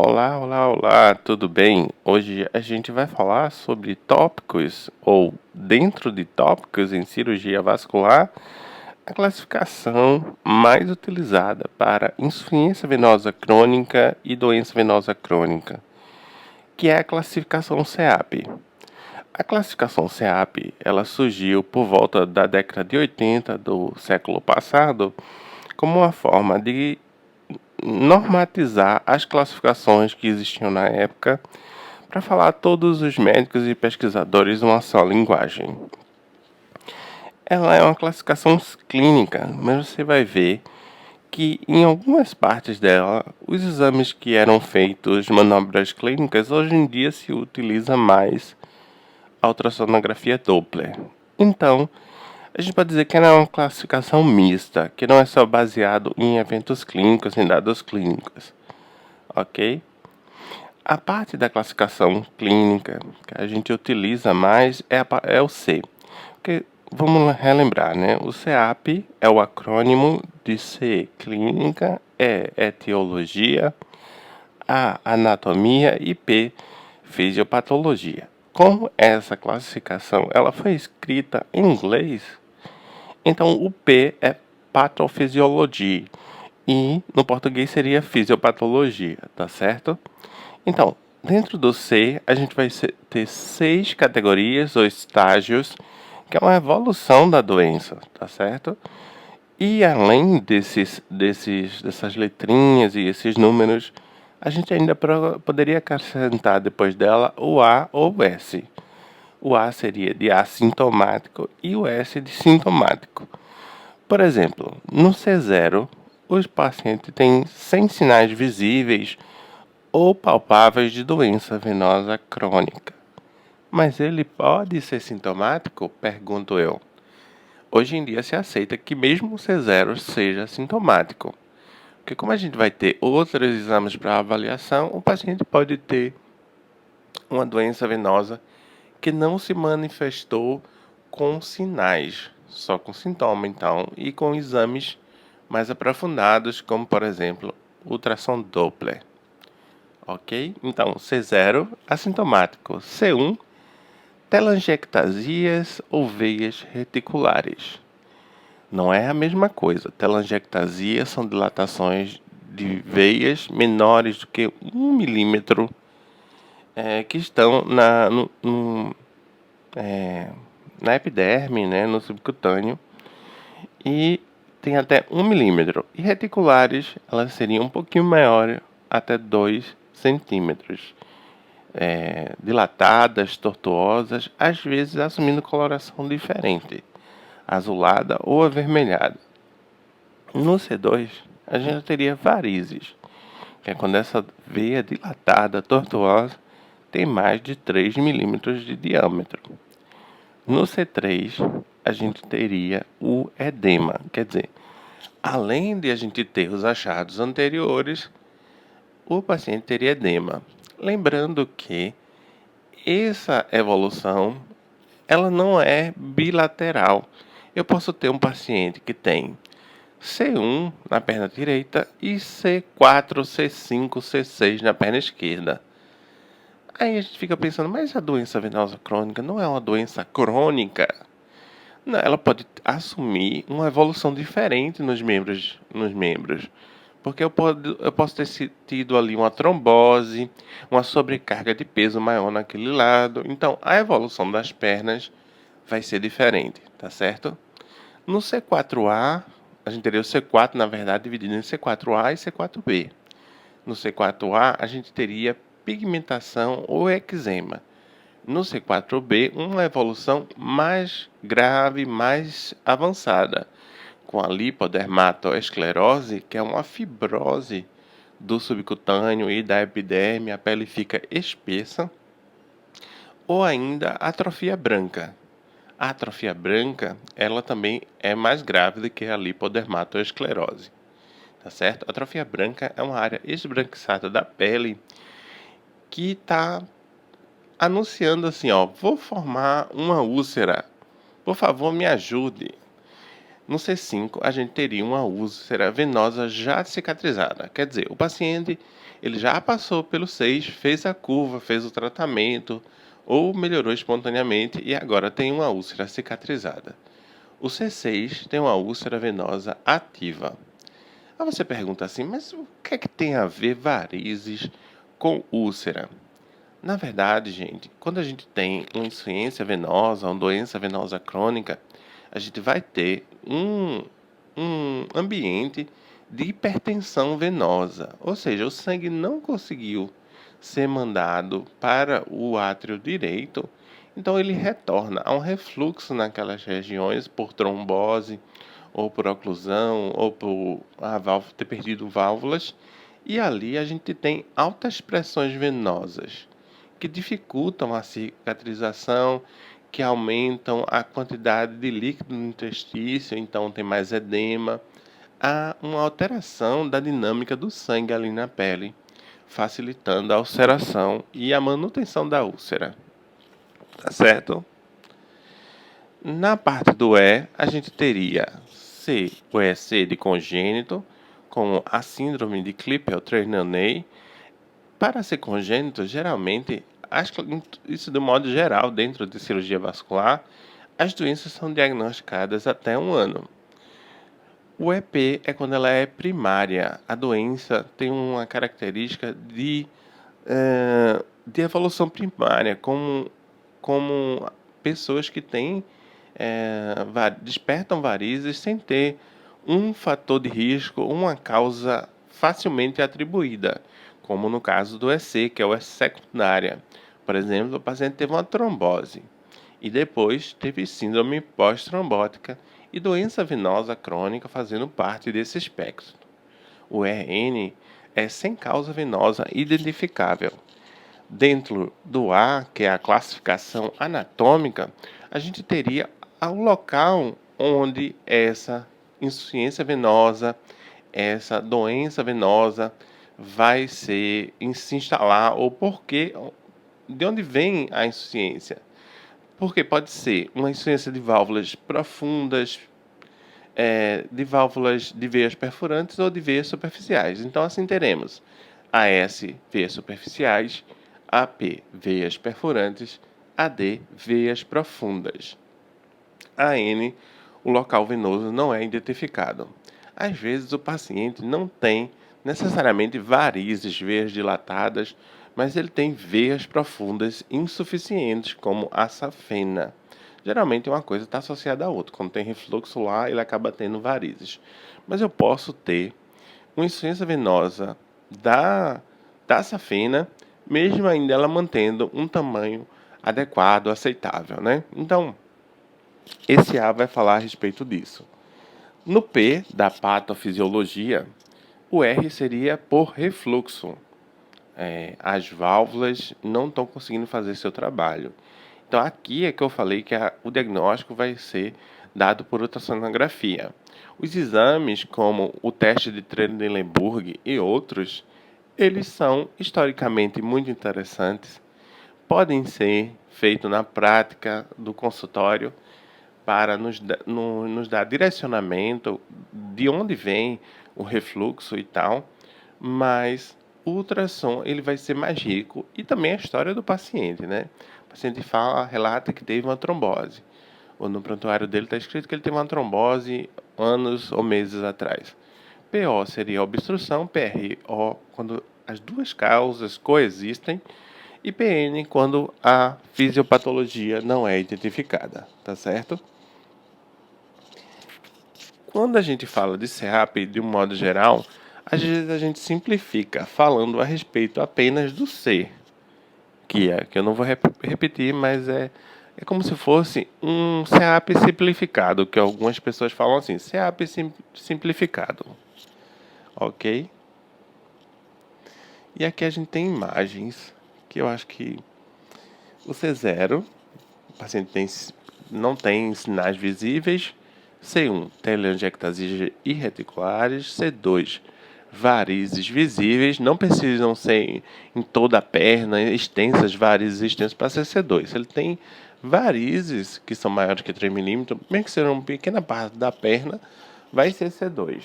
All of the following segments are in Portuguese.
Olá, olá, olá, tudo bem? Hoje a gente vai falar sobre tópicos ou dentro de tópicos em cirurgia vascular, a classificação mais utilizada para insuficiência venosa crônica e doença venosa crônica, que é a classificação CEAP. A classificação CEAP, ela surgiu por volta da década de 80 do século passado como uma forma de normatizar as classificações que existiam na época para falar a todos os médicos e pesquisadores uma só linguagem. Ela é uma classificação clínica, mas você vai ver que em algumas partes dela, os exames que eram feitos, manobras clínicas, hoje em dia se utiliza mais a ultrassonografia Doppler. Então, a gente pode dizer que ela é uma classificação mista, que não é só baseado em eventos clínicos, em dados clínicos, ok? A parte da classificação clínica que a gente utiliza mais é o C. Porque, vamos relembrar, né? O CEAP é o acrônimo de C, clínica, E, etiologia, A, anatomia e P, fisiopatologia. Como essa classificação ela foi escrita em inglês, então o P é patofisiologia e no português seria fisiopatologia, tá certo? Então, dentro do C, a gente vai ter 6 categorias ou estágios, que é uma evolução da doença, tá certo? E além dessas letrinhas e esses números, a gente ainda poderia acrescentar depois dela o A ou o S. O A seria de assintomático e o S de sintomático. Por exemplo, no C0, os pacientes têm sem sinais visíveis ou palpáveis de doença venosa crônica. Mas ele pode ser sintomático? Pergunto eu. Hoje em dia se aceita que mesmo o C0 seja sintomático, porque como a gente vai ter outros exames para avaliação, o paciente pode ter uma doença venosa que não se manifestou com sinais, só com sintoma então, e com exames mais aprofundados, como por exemplo, ultrassom Doppler. Ok? Então, C0, assintomático. C1, telangiectasias ou veias reticulares. Não é a mesma coisa. Telangiectasias são dilatações de veias menores do que 1 milímetro que estão na epiderme, né, no subcutâneo, e tem até 1 milímetro. E reticulares, elas seriam um pouquinho maiores, até 2 centímetros. Dilatadas, tortuosas, às vezes assumindo coloração diferente, azulada ou avermelhada. No C2, a gente teria varizes, que é quando essa veia dilatada, tortuosa, tem mais de 3 milímetros de diâmetro. No C3, a gente teria o edema, quer dizer, além de a gente ter os achados anteriores, o paciente teria edema. Lembrando que essa evolução ela não é bilateral. Eu posso ter um paciente que tem C1 na perna direita e C4, C5, C6 na perna esquerda. Aí a gente fica pensando, mas a doença venosa crônica não é uma doença crônica? Não, ela pode assumir uma evolução diferente nos membros. Porque eu posso ter tido ali uma trombose, uma sobrecarga de peso maior naquele lado. Então, a evolução das pernas vai ser diferente, tá certo? No C4A, a gente teria o C4, na verdade, dividido em C4A e C4B. No C4A, a gente teria pigmentação ou eczema. No C4B, uma evolução mais grave, mais avançada, com a lipodermatoesclerose, que é uma fibrose do subcutâneo e da epiderme, a pele fica espessa, ou ainda atrofia branca. A atrofia branca, ela também é mais grave do que a lipodermatoesclerose, tá certo? A atrofia branca é uma área esbranquiçada da pele que está anunciando assim, ó, vou formar uma úlcera, por favor me ajude. No C5, a gente teria uma úlcera venosa já cicatrizada. Quer dizer, o paciente Ele já passou pelo 6, fez a curva, fez o tratamento, ou melhorou espontaneamente e agora tem uma úlcera cicatrizada. O C6 tem uma úlcera venosa ativa. Aí você pergunta assim, mas o que é que tem a ver varizes com úlcera? Na verdade, gente, quando a gente tem uma insuficiência venosa, uma doença venosa crônica, a gente vai ter um ambiente de hipertensão venosa. Ou seja, o sangue não conseguiu ser mandado para o átrio direito, então ele retorna a um refluxo naquelas regiões por trombose, ou por oclusão, ou por a válvula ter perdido válvulas, e ali a gente tem altas pressões venosas que dificultam a cicatrização, que aumentam a quantidade de líquido no intestício, então tem mais edema. Há uma alteração da dinâmica do sangue ali na pele, facilitando a ulceração e a manutenção da úlcera. Tá certo? Na parte do E, a gente teria o EC de congênito, com a síndrome de Klippel-Trenaunay. Para ser congênito, geralmente, isso de modo geral, dentro de cirurgia vascular, as doenças são diagnosticadas até 1 ano. O EP é quando ela é primária. A doença tem uma característica de evolução primária, como pessoas que têm, despertam varizes sem ter um fator de risco, uma causa facilmente atribuída, como no caso do EC, que é o EC secundária. Por exemplo, o paciente teve uma trombose e depois teve síndrome pós-trombótica e doença venosa crônica fazendo parte desse espectro. O RN é sem causa venosa identificável. Dentro do A, que é a classificação anatômica, a gente teria o local onde essa insuficiência venosa, essa doença venosa vai se instalar, ou de onde vem a insuficiência. Porque pode ser uma insuficiência de válvulas profundas, de válvulas de veias perfurantes ou de veias superficiais. Então, assim teremos AS, veias superficiais, AP, veias perfurantes, AD, veias profundas. AN, o local venoso não é identificado. Às vezes, o paciente não tem necessariamente varizes, veias dilatadas, mas ele tem veias profundas insuficientes, como a safena. Geralmente uma coisa está associada à outra. Quando tem refluxo lá, ele acaba tendo varizes. Mas eu posso ter uma insuficiência venosa da safena, mesmo ainda ela mantendo um tamanho adequado, aceitável, né? Então, esse A vai falar a respeito disso. No P, da patofisiologia, o R seria por refluxo. As válvulas não estão conseguindo fazer seu trabalho. Então, aqui é que eu falei que o diagnóstico vai ser dado por ultrassonografia. Os exames, como o teste de Trendelenburg e outros, eles são historicamente muito interessantes, podem ser feitos na prática do consultório para nos dar direcionamento de onde vem o refluxo e tal, mas o ultrassom ele vai ser mais rico e também a história do paciente, né? O paciente relata que teve uma trombose, ou no prontuário dele está escrito que ele teve uma trombose anos ou meses atrás. PO seria obstrução, PRO quando as duas causas coexistem e PN quando a fisiopatologia não é identificada, tá certo? Quando a gente fala de CEAP de um modo geral, às vezes a gente simplifica falando a respeito apenas do C, que eu não vou repetir, mas é como se fosse um CEAP simplificado, que algumas pessoas falam assim, CEAP simplificado, ok? E aqui a gente tem imagens, que eu acho que o C0, o paciente não tem sinais visíveis. C1, telangiectasias irreticulares. C2, varizes visíveis. Não precisam ser em toda a perna, extensas, varizes extensas para ser C2. Se ele tem varizes que são maiores que 3 milímetros, mesmo que seja uma pequena parte da perna, vai ser C2.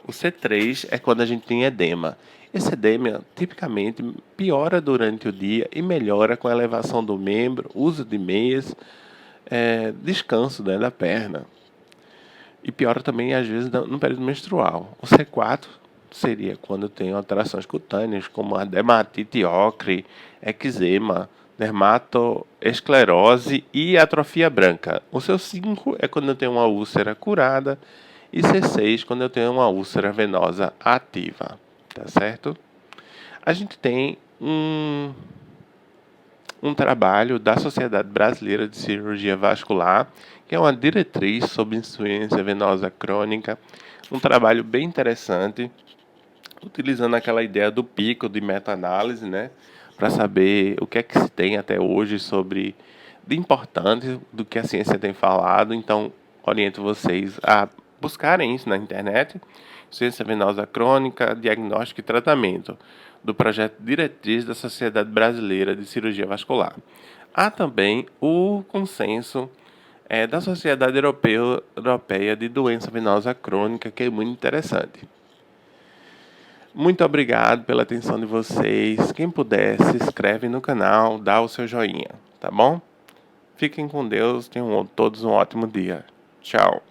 O C3 é quando a gente tem edema. Esse edema tipicamente piora durante o dia e melhora com a elevação do membro, uso de meias, descanso, né, da perna. E piora também, às vezes, no período menstrual. O C4 seria quando eu tenho alterações cutâneas, como a dermatite ocre, eczema, dermatoesclerose e atrofia branca. O C5 é quando eu tenho uma úlcera curada e C6 quando eu tenho uma úlcera venosa ativa. Tá certo? A gente tem um trabalho da Sociedade Brasileira de Cirurgia Vascular, que é uma diretriz sobre insuficiência venosa crônica, um trabalho bem interessante, utilizando aquela ideia do pico de meta-análise, né, para saber o que é que se tem até hoje sobre de importante do que a ciência tem falado. Então, oriento vocês a buscarem isso na internet, insuficiência venosa crônica, diagnóstico e tratamento, do projeto Diretriz da Sociedade Brasileira de Cirurgia Vascular. Há também o consenso da Sociedade Europeia de Doença Venosa Crônica, que é muito interessante. Muito obrigado pela atenção de vocês. Quem puder, se inscreve no canal, dá o seu joinha, tá bom? Fiquem com Deus, tenham todos um ótimo dia. Tchau.